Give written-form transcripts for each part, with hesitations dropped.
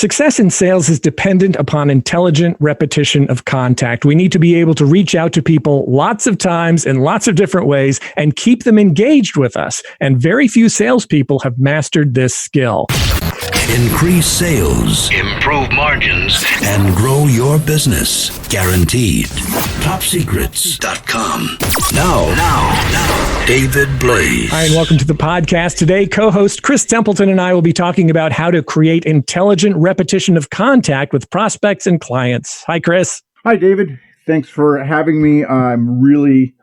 Success in sales is dependent upon intelligent repetition of contact. We need to be able to reach out to people lots of times in lots of different ways and keep them engaged with us. And very few salespeople have mastered this skill. Increase sales, improve margins, and grow your business. Guaranteed. TopSecrets.com. Now, David Blaise. Hi, and welcome to the podcast. Today, co-host Chris Templeton and I will be talking about how to create intelligent repetition of contact with prospects and clients. Hi, Chris. Hi, David. Thanks for having me. I'm really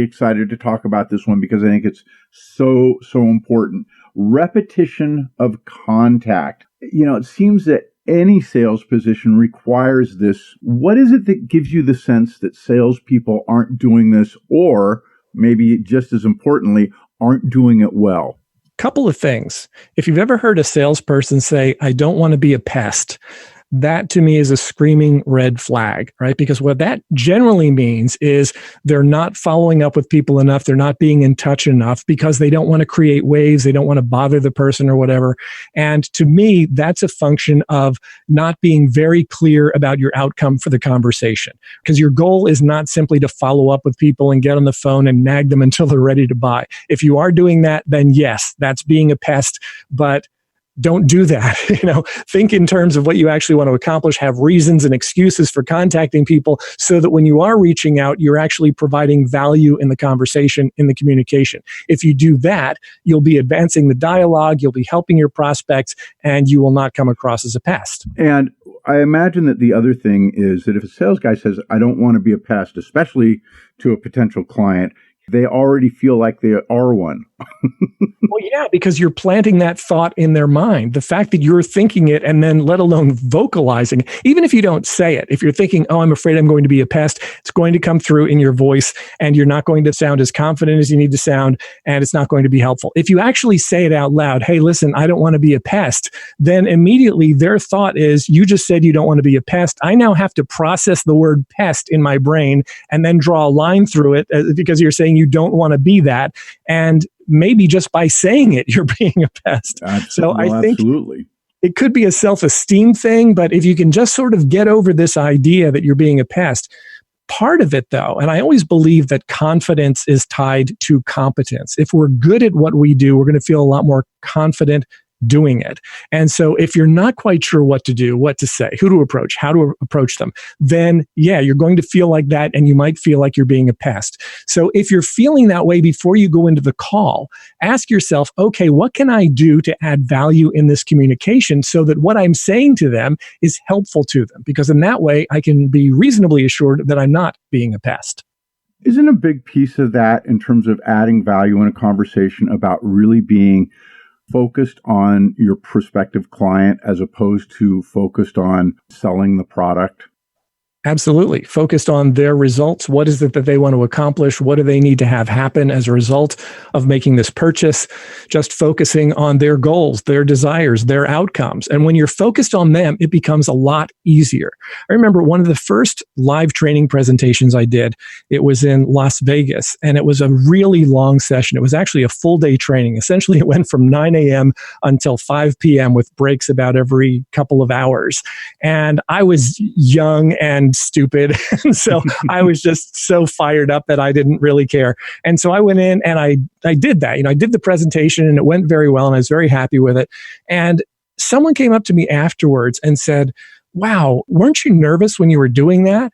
excited to talk about this one because I think it's so important. Repetition of contact. You know, it seems that any sales position requires this. What is it that gives you the sense that salespeople aren't doing this, or maybe just as importantly, aren't doing it well? Couple of things. If you've ever heard a salesperson say, "I don't want to be a pest," that to me is a screaming red flag, right? Because what that generally means is they're not following up with people enough. They're not being in touch enough because they don't want to create waves. They don't want to bother the person or whatever. And to me, that's a function of not being very clear about your outcome for the conversation. Because your goal is not simply to follow up with people and get on the phone and nag them until they're ready to buy. If you are doing that, then yes, that's being a pest, but don't do that. Think in terms of what you actually want to accomplish, have reasons and excuses for contacting people so that when you are reaching out, you're actually providing value in the conversation, in the communication. If you do that, you'll be advancing the dialogue, you'll be helping your prospects, and you will not come across as a pest. And I imagine that the other thing is that if a sales guy says, "I don't want to be a pest," especially to a potential client, they already feel like they are one. Well, yeah, because you're planting that thought in their mind. The fact that you're thinking it and then let alone vocalizing, even if you don't say it, if you're thinking, "Oh, I'm afraid I'm going to be a pest," it's going to come through in your voice and you're not going to sound as confident as you need to sound, and it's not going to be helpful. If you actually say it out loud, "Hey, listen, I don't want to be a pest," then immediately their thought is, "You just said you don't want to be a pest. I now have to process the word pest in my brain and then draw a line through it because you're saying you don't want to be that." And maybe just by saying it, you're being a pest. So I think absolutely. It could be a self-esteem thing, but if you can just sort of get over this idea that you're being a pest, part of it though, and I always believe that confidence is tied to competence. If we're good at what we do, we're going to feel a lot more confident doing it. And so if you're not quite sure what to do, what to say, who to approach, how to approach them, then yeah, you're going to feel like that and you might feel like you're being a pest. So if you're feeling that way before you go into the call, ask yourself, okay, what can I do to add value in this communication so that what I'm saying to them is helpful to them? Because in that way, I can be reasonably assured that I'm not being a pest. Isn't a big piece of that in terms of adding value in a conversation about really being focused on your prospective client as opposed to focused on selling the product? Absolutely. Focused on their results. What is it that they want to accomplish? What do they need to have happen as a result of making this purchase? Just focusing on their goals, their desires, their outcomes. And when you're focused on them, it becomes a lot easier. I remember one of the first live training presentations I did, it was in Las Vegas, and it was a really long session. It was actually a full day training. Essentially, it went from 9 a.m. until 5 p.m. with breaks about every couple of hours. And I was young and stupid. And so I was just so fired up that I didn't really care. And so I went in and I did that. I did the presentation and it went very well and I was very happy with it. And someone came up to me afterwards and said, "Wow, weren't you nervous when you were doing that?"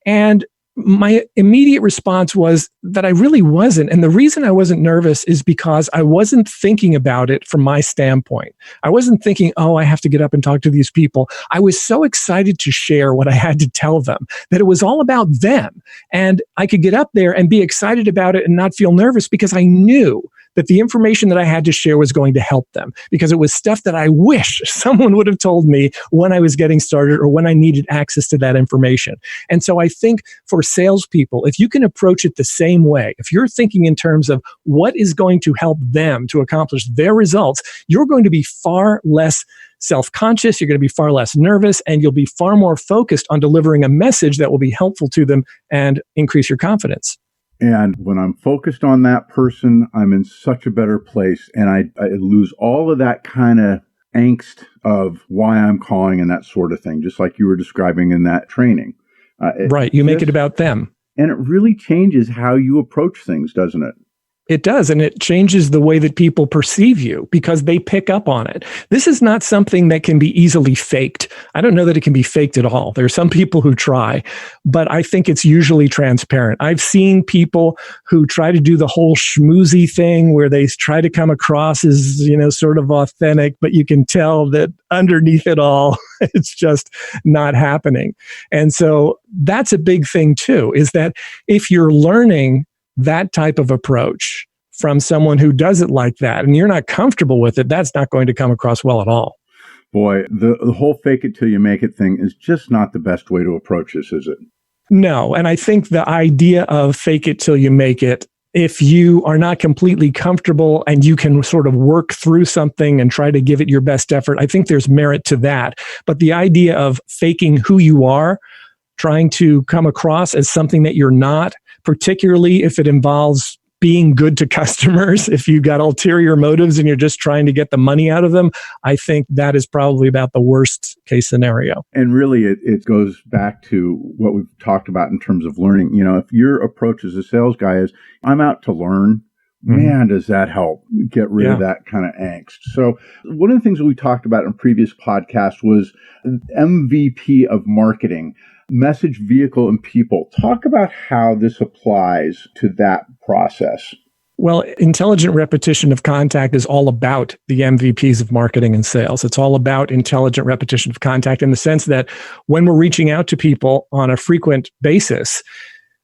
And my immediate response was that I really wasn't. And the reason I wasn't nervous is because I wasn't thinking about it from my standpoint. I wasn't thinking, "Oh, I have to get up and talk to these people." I was so excited to share what I had to tell them that it was all about them. And I could get up there and be excited about it and not feel nervous because I knew that the information that I had to share was going to help them, because it was stuff that I wish someone would have told me when I was getting started or when I needed access to that information. And so I think for salespeople, if you can approach it the same way, if you're thinking in terms of what is going to help them to accomplish their results, you're going to be far less self-conscious, you're going to be far less nervous, and you'll be far more focused on delivering a message that will be helpful to them and increase your confidence. And when I'm focused on that person, I'm in such a better place. And I lose all of that kind of angst of why I'm calling and that sort of thing, just like you were describing in that training. Right. You make it about them. And it really changes how you approach things, doesn't it? It does. And it changes the way that people perceive you because they pick up on it. This is not something that can be easily faked. I don't know that it can be faked at all. There are some people who try, but I think it's usually transparent. I've seen people who try to do the whole schmoozy thing where they try to come across as, sort of authentic, but you can tell that underneath it all, it's just not happening. And so that's a big thing too, is that if you're learning that type of approach from someone who does it like that, and you're not comfortable with it, that's not going to come across well at all. Boy, the whole fake it till you make it thing is just not the best way to approach this, is it? No. And I think the idea of fake it till you make it, if you are not completely comfortable and you can sort of work through something and try to give it your best effort, I think there's merit to that. But the idea of faking who you are, trying to come across as something that you're not, particularly if it involves being good to customers, if you've got ulterior motives and you're just trying to get the money out of them, I think that is probably about the worst case scenario. And really, it goes back to what we've talked about in terms of learning. If your approach as a sales guy is, I'm out to learn, man, does that help get rid of that kind of angst. So one of the things that we talked about in previous podcasts was MVP of marketing. Message, vehicle, and people. Talk about how this applies to that process. Well, intelligent repetition of contact is all about the MVPs of marketing and sales. It's all about intelligent repetition of contact in the sense that when we're reaching out to people on a frequent basis,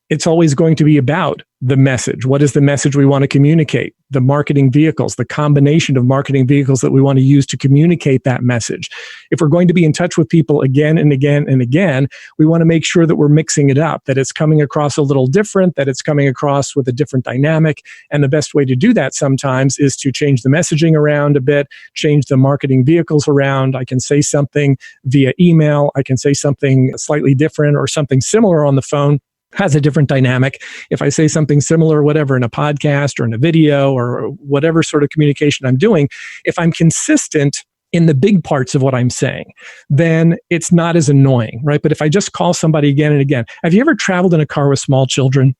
it's always going to be about the message. What is the message we want to communicate? The marketing vehicles, the combination of marketing vehicles that we want to use to communicate that message. If we're going to be in touch with people again and again and again, we want to make sure that we're mixing it up, that it's coming across a little different, that it's coming across with a different dynamic. And the best way to do that sometimes is to change the messaging around a bit, change the marketing vehicles around. I can say something via email. I can say something slightly different or something similar on the phone. Has a different dynamic. If I say something similar, whatever, in a podcast or in a video or whatever sort of communication I'm doing, if I'm consistent in the big parts of what I'm saying, then it's not as annoying, right? But if I just call somebody again and again, have you ever traveled in a car with small children?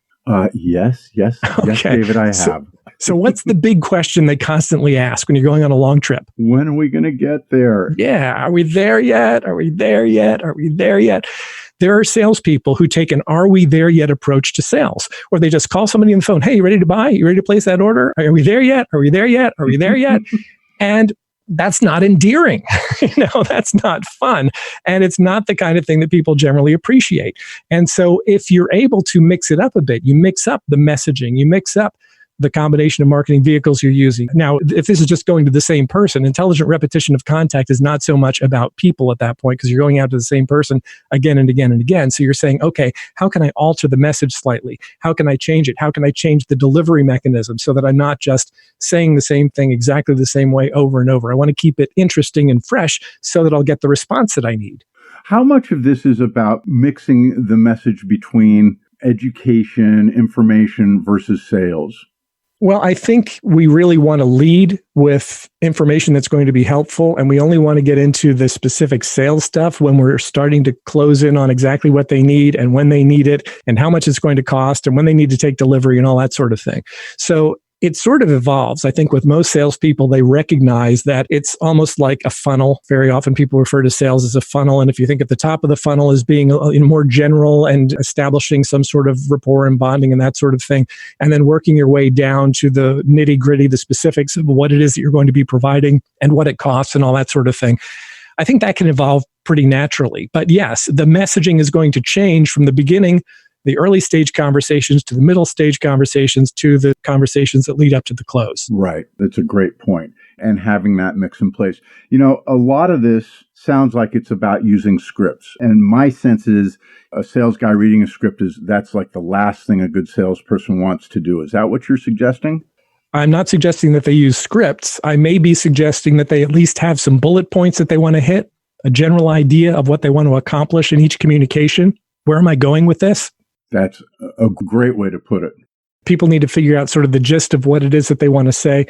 Yes, Okay. David, I have. So what's the big question they constantly ask when you're going on a long trip? When are we going to get there? Yeah. Are we there yet? Are we there yet? Are we there yet? There are salespeople who take an "are we there yet" approach to sales, or they just call somebody on the phone. Hey, you ready to buy? You ready to place that order? Are we there yet? Are we there yet? Are we there yet? And that's not endearing. That's not fun. And it's not the kind of thing that people generally appreciate. And so if you're able to mix it up a bit, you mix up the messaging, you mix up the combination of marketing vehicles you're using. Now, if this is just going to the same person, intelligent repetition of contact is not so much about people at that point because you're going out to the same person again and again and again. So you're saying, okay, how can I alter the message slightly? How can I change it? How can I change the delivery mechanism so that I'm not just saying the same thing exactly the same way over and over? I want to keep it interesting and fresh so that I'll get the response that I need. How much of this is about mixing the message between education, information versus sales? Well, I think we really want to lead with information that's going to be helpful, and we only want to get into the specific sales stuff when we're starting to close in on exactly what they need and when they need it and how much it's going to cost and when they need to take delivery and all that sort of thing. So it sort of evolves. I think with most salespeople, they recognize that it's almost like a funnel. Very often people refer to sales as a funnel. And if you think at the top of the funnel as being more general and establishing some sort of rapport and bonding and that sort of thing, and then working your way down to the nitty gritty, the specifics of what it is that you're going to be providing and what it costs and all that sort of thing, I think that can evolve pretty naturally. But yes, the messaging is going to change from the beginning, the early stage conversations, to the middle stage conversations, to the conversations that lead up to the close. Right. That's a great point. And having that mix in place. A lot of this sounds like it's about using scripts. And my sense is a sales guy reading a script that's like the last thing a good salesperson wants to do. Is that what you're suggesting? I'm not suggesting that they use scripts. I may be suggesting that they at least have some bullet points that they want to hit, a general idea of what they want to accomplish in each communication. Where am I going with this? That's a great way to put it. People need to figure out sort of the gist of what it is that they want to say.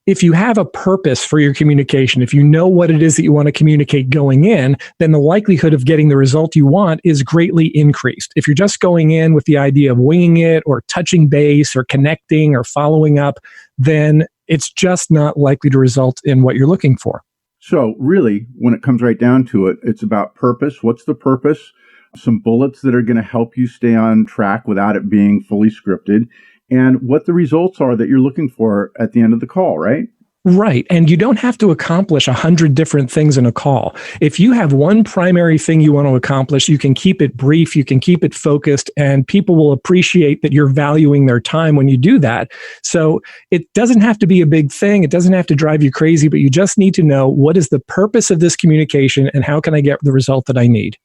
If you have a purpose for your communication, if you know what it is that you want to communicate going in, then the likelihood of getting the result you want is greatly increased. If you're just going in with the idea of winging it or touching base or connecting or following up, then it's just not likely to result in what you're looking for. So really, when it comes right down to it, it's about purpose. What's the purpose? Some bullets that are going to help you stay on track without it being fully scripted, and what the results are that you're looking for at the end of the call, right? Right. And you don't have to accomplish 100 different things in a call. If you have one primary thing you want to accomplish, you can keep it brief, you can keep it focused, and people will appreciate that you're valuing their time when you do that. So it doesn't have to be a big thing. It doesn't have to drive you crazy, but you just need to know what is the purpose of this communication and how can I get the result that I need.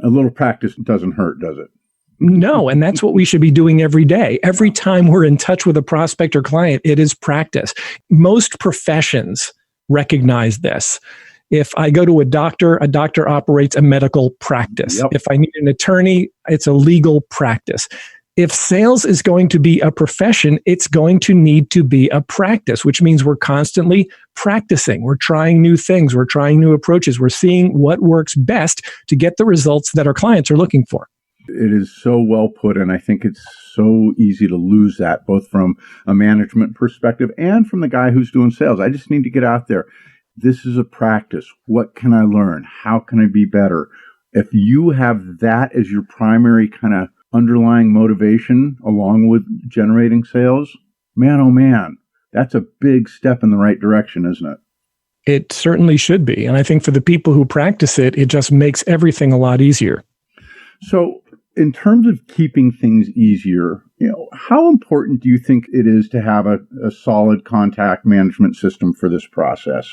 A little practice doesn't hurt, does it? No, and that's what we should be doing every day. Every time we're in touch with a prospect or client, it is practice. Most professions recognize this. If I go to a doctor operates a medical practice. Yep. If I need an attorney, it's a legal practice. If sales is going to be a profession, it's going to need to be a practice, which means we're constantly practicing. We're trying new things. We're trying new approaches. We're seeing what works best to get the results that our clients are looking for. It is so well put, and I think it's so easy to lose that, both from a management perspective and from the guy who's doing sales. I just need to get out there. This is a practice. What can I learn? How can I be better? If you have that as your primary kind of underlying motivation along with generating sales, man, oh man, that's a big step in the right direction, isn't it? It certainly should be. And I think for the people who practice it, it just makes everything a lot easier. So in terms of keeping things easier, how important do you think it is to have a solid contact management system for this process?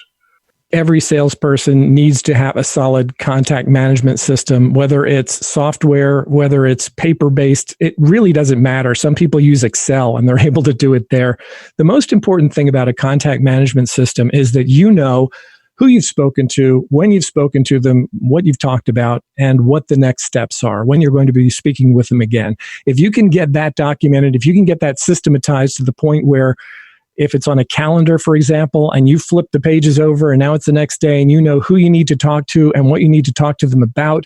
Every salesperson needs to have a solid contact management system, whether it's software, whether it's paper-based, it really doesn't matter. Some people use Excel and they're able to do it there. The most important thing about a contact management system is that you know who you've spoken to, when you've spoken to them, what you've talked about, and what the next steps are, when you're going to be speaking with them again. If you can get that documented, if you can get that systematized to the point where if it's on a calendar, for example, and you flip the pages over and now it's the next day and you know who you need to talk to and what you need to talk to them about,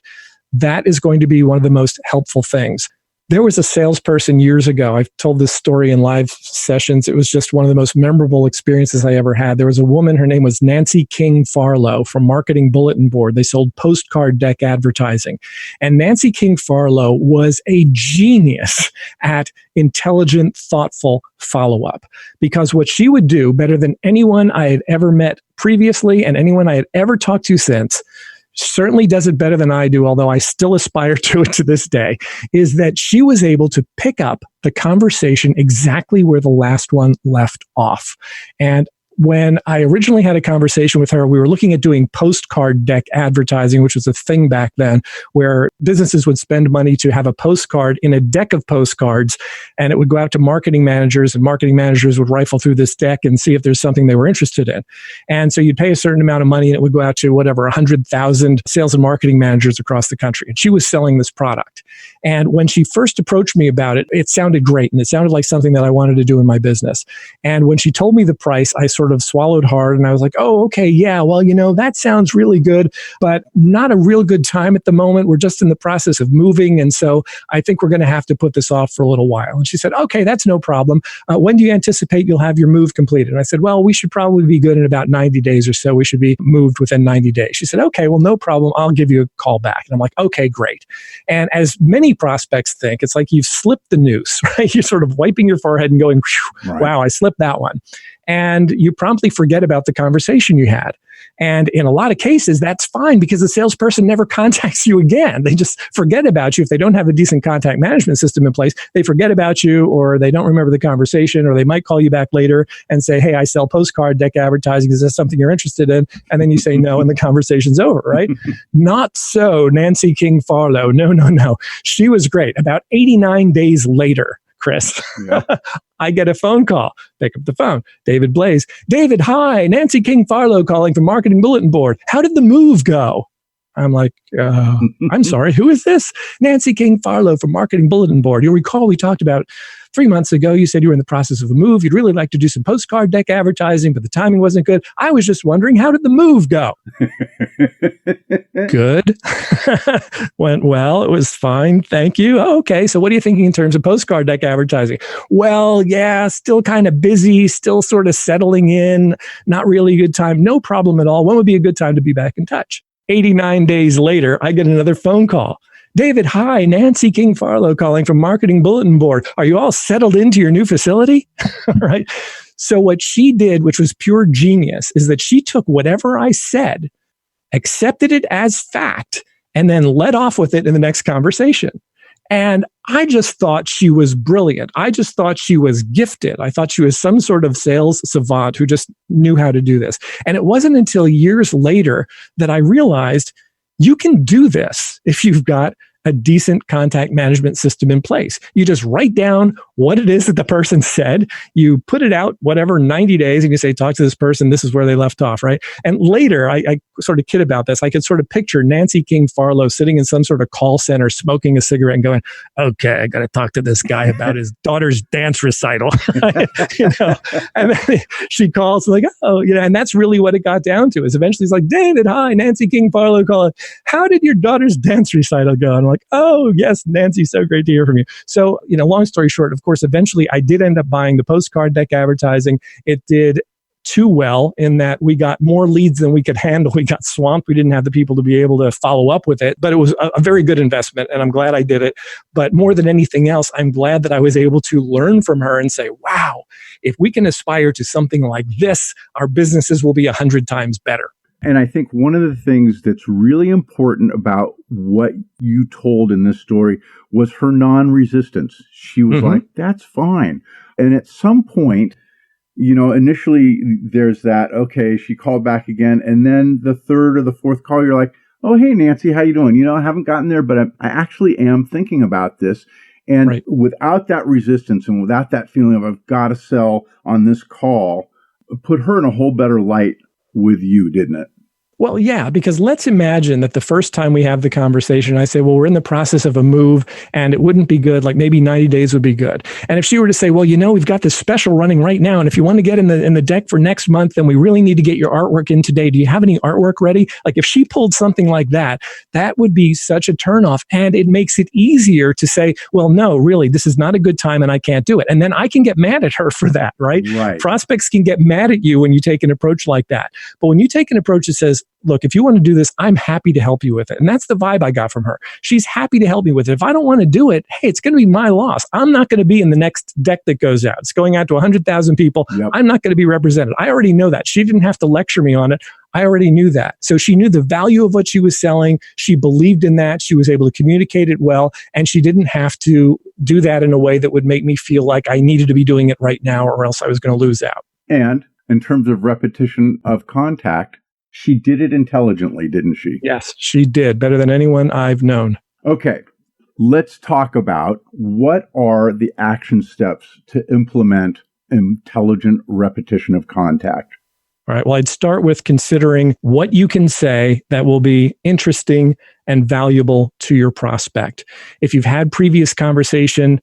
that is going to be one of the most helpful things. There was a salesperson years ago. I've told this story in live sessions. It was just one of the most memorable experiences I ever had. There was a woman, her name was Nancy King Farlow from Marketing Bulletin Board. They sold postcard deck advertising. And Nancy King Farlow was a genius at intelligent, thoughtful follow-up. Because what she would do better than anyone I had ever met previously and anyone I had ever talked to since, certainly does it better than I do, although I still aspire to it to this day, is that she was able to pick up the conversation exactly where the last one left off. And when I originally had a conversation with her, we were looking at doing postcard deck advertising, which was a thing back then, where businesses would spend money to have a postcard in a deck of postcards, and it would go out to marketing managers, and marketing managers would rifle through this deck and see if there's something they were interested in. And so you'd pay a certain amount of money, and it would go out to 100,000 sales and marketing managers across the country. And she was selling this product. And when she first approached me about it, it sounded great, and it sounded like something that I wanted to do in my business. And when she told me the price, I sort of swallowed hard and I was like, oh, okay, yeah, well, that sounds really good, but not a real good time at the moment. We're just in the process of moving. And so I think we're going to have to put this off for a little while. And she said, okay, that's no problem. When do you anticipate you'll have your move completed? And I said, well, we should probably be good in about 90 days or so. We should be moved within 90 days. She said, okay, well, no problem. I'll give you a call back. And I'm like, okay, great. And as many prospects think, it's like you've slipped the noose, right? You're sort of wiping your forehead and going, right. Wow, I slipped that one. And you promptly forget about the conversation you had. And in a lot of cases, that's fine because the salesperson never contacts you again. They just forget about you. If they don't have a decent contact management system in place, they forget about you, or they don't remember the conversation, or they might call you back later and say, hey, I sell postcard deck advertising. Is this something you're interested in? And then you say no, and the conversation's over, right? Not so Nancy King Farlow. No. She was great. About 89 days later, Chris, yeah. I get a phone call. Pick up the phone. David Blaise. David, hi. Nancy King Farlow calling from Marketing Bulletin Board. How did the move go? I'm like, I'm sorry, who is this? Nancy King Farlow from Marketing Bulletin Board. You'll recall we talked about 3 months ago, you said you were in the process of a move. You'd really like to do some postcard deck advertising, but the timing wasn't good. I was just wondering, how did the move go? Good. Went well. It was fine. Thank you. Oh, okay. So what are you thinking in terms of postcard deck advertising? Well, yeah, still kind of busy, still sort of settling in. Not really a good time. No problem at all. When would be a good time to be back in touch? 89 days later, I get another phone call. David, hi, Nancy King Farlow calling from Marketing Bulletin Board. Are you all settled into your new facility? Right. So what she did, which was pure genius, is that she took whatever I said, accepted it as fact, and then led off with it in the next conversation. And I just thought she was brilliant. I just thought she was gifted. I thought she was some sort of sales savant who just knew how to do this. And it wasn't until years later that I realized you can do this if you've got a decent contact management system in place. You just write down what it is that the person said. You put it out, whatever, 90 days, and you say, talk to this person. This is where they left off, right? And later, I sort of kid about this. I could sort of picture Nancy King Farlow sitting in some sort of call center, smoking a cigarette and going, okay, I got to talk to this guy about his daughter's dance recital. And then she calls like, oh, and that's really what it got down to is eventually it's like, David, hi, Nancy King Farlow calling. How did your daughter's dance recital go? And I'm like, oh, yes, Nancy, so great to hear from you. So, long story short, of course, eventually I did end up buying the postcard deck advertising. It did too well in that we got more leads than we could handle. We got swamped. We didn't have the people to be able to follow up with it, but it was a very good investment and I'm glad I did it. But more than anything else, I'm glad that I was able to learn from her and say, wow, if we can aspire to something like this, our businesses will be 100 times better. And I think one of the things that's really important about what you told in this story was her non-resistance. She was like, that's fine. And at some point, initially there's that, okay, she called back again. And then the third or the fourth call, you're like, oh, hey, Nancy, how you doing? I haven't gotten there, but I actually am thinking about this. And without that resistance and without that feeling of I've got to sell on this call, put her in a whole better light with you, didn't it? Well, yeah, because let's imagine that the first time we have the conversation, I say, well, we're in the process of a move and it wouldn't be good. Like maybe 90 days would be good. And if she were to say, well, we've got this special running right now. And if you want to get in the deck for next month, then we really need to get your artwork in today. Do you have any artwork ready? Like if she pulled something like that, that would be such a turnoff. And it makes it easier to say, well, no, really, this is not a good time and I can't do it. And then I can get mad at her for that, right? Prospects can get mad at you when you take an approach like that. But when you take an approach that says, look, if you want to do this, I'm happy to help you with it. And that's the vibe I got from her. She's happy to help me with it. If I don't want to do it, hey, it's going to be my loss. I'm not going to be in the next deck that goes out. It's going out to 100,000 people. I'm not going to be represented. I already know that. She didn't have to lecture me on it. I already knew that. So she knew the value of what she was selling. She believed in that. She was able to communicate it well. And she didn't have to do that in a way that would make me feel like I needed to be doing it right now or else I was going to lose out. And in terms of repetition of contact, she did it intelligently, didn't she? Yes, she did. Better than anyone I've known. Okay, let's talk about what are the action steps to implement intelligent repetition of contact. All right. Well, I'd start with considering what you can say that will be interesting and valuable to your prospect. If you've had previous conversation,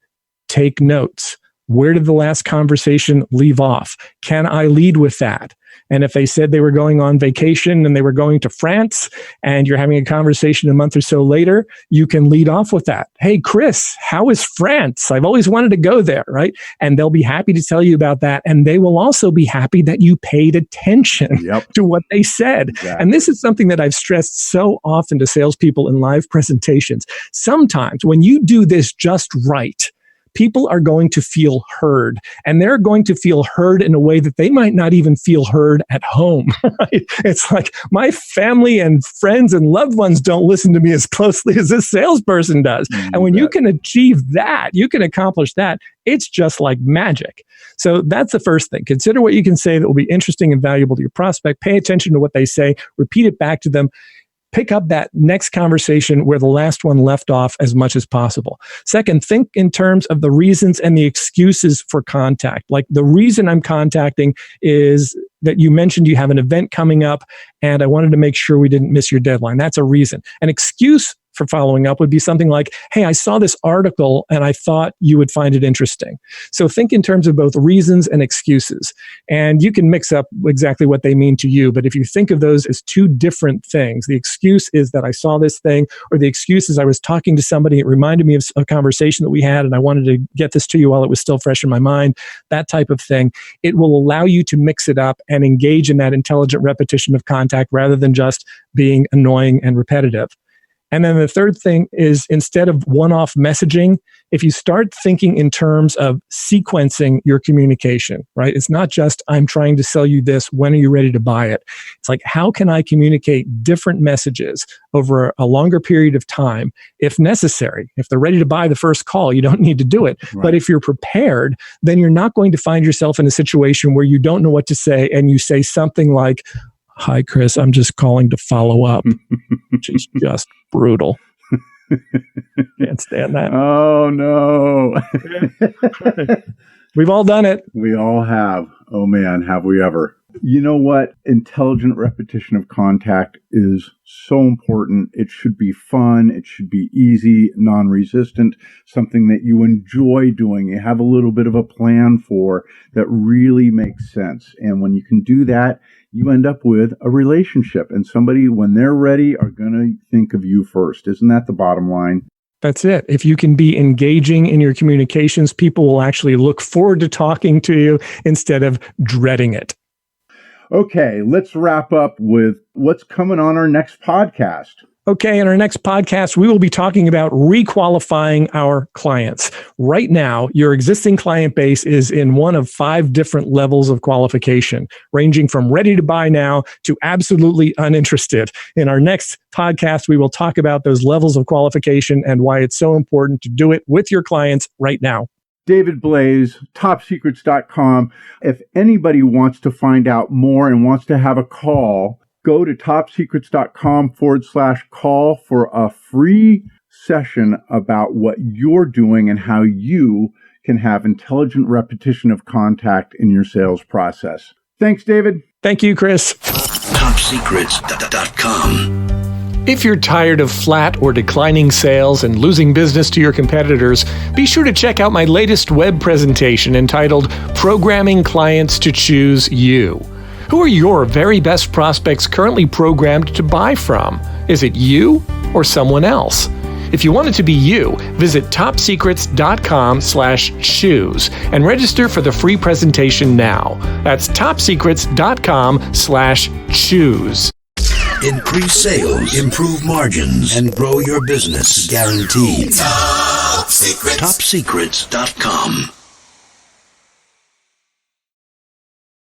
take notes. Where did the last conversation leave off? Can I lead with that? And if they said they were going on vacation and they were going to France and you're having a conversation a month or so later, you can lead off with that. Hey, Chris, how is France? I've always wanted to go there, right? And they'll be happy to tell you about that. And they will also be happy that you paid attention to what they said. And this is something that I've stressed so often to salespeople in live presentations. Sometimes when you do this just right, people are going to feel heard, and they're going to feel heard in a way that they might not even feel heard at home. Right? It's like my family and friends and loved ones don't listen to me as closely as this salesperson does. And when you can achieve that, you can accomplish that, it's just like magic. So that's the first thing. Consider what you can say that will be interesting and valuable to your prospect. Pay attention to what they say. Repeat it back to them. Pick up that next conversation where the last one left off as much as possible. Second, think in terms of the reasons and the excuses for contact. Like the reason I'm contacting is that you mentioned you have an event coming up and I wanted to make sure we didn't miss your deadline. That's a reason. An excuse for following up would be something like, hey, I saw this article and I thought you would find it interesting. So think in terms of both reasons and excuses. And you can mix up exactly what they mean to you. But if you think of those as two different things, the excuse is that I saw this thing, or the excuse is I was talking to somebody, it reminded me of a conversation that we had and I wanted to get this to you while it was still fresh in my mind, that type of thing. It will allow you to mix it up and engage in that intelligent repetition of contact rather than just being annoying and repetitive. And then the third thing is, instead of one-off messaging, if you start thinking in terms of sequencing your communication, right? It's not just, I'm trying to sell you this, when are you ready to buy it? It's like, how can I communicate different messages over a longer period of time, if necessary? If they're ready to buy the first call, you don't need to do it. Right. But if you're prepared, then you're not going to find yourself in a situation where you don't know what to say and you say something like, hi, Chris, I'm just calling to follow up, which is just brutal. Can't stand that. Oh, no. We've all done it. We all have. Oh, man, have we ever. You know what? Intelligent repetition of contact is so important. It should be fun. It should be easy, non-resistant, something that you enjoy doing. You have a little bit of a plan for that really makes sense. And when you can do that, you end up with a relationship, and somebody, when they're ready, are going to think of you first. Isn't that the bottom line? That's it. If you can be engaging in your communications, people will actually look forward to talking to you instead of dreading it. Okay, let's wrap up with what's coming on our next podcast. Okay, in our next podcast, we will be talking about requalifying our clients. Right now, your existing client base is in one of 5 different levels of qualification, ranging from ready to buy now to absolutely uninterested. In our next podcast, we will talk about those levels of qualification and why it's so important to do it with your clients right now. David Blaise, topsecrets.com. If anybody wants to find out more and wants to have a call, go to topsecrets.com/call for a free session about what you're doing and how you can have intelligent repetition of contact in your sales process. Thanks, David. Thank you, Chris. Topsecrets.com. If you're tired of flat or declining sales and losing business to your competitors, be sure to check out my latest web presentation entitled Programming Clients to Choose You. Who are your very best prospects currently programmed to buy from? Is it you or someone else? If you want it to be you, visit topsecrets.com/choose and register for the free presentation now. That's topsecrets.com/choose. Increase sales, improve margins, and grow your business guaranteed. Top Secrets. Topsecrets.com.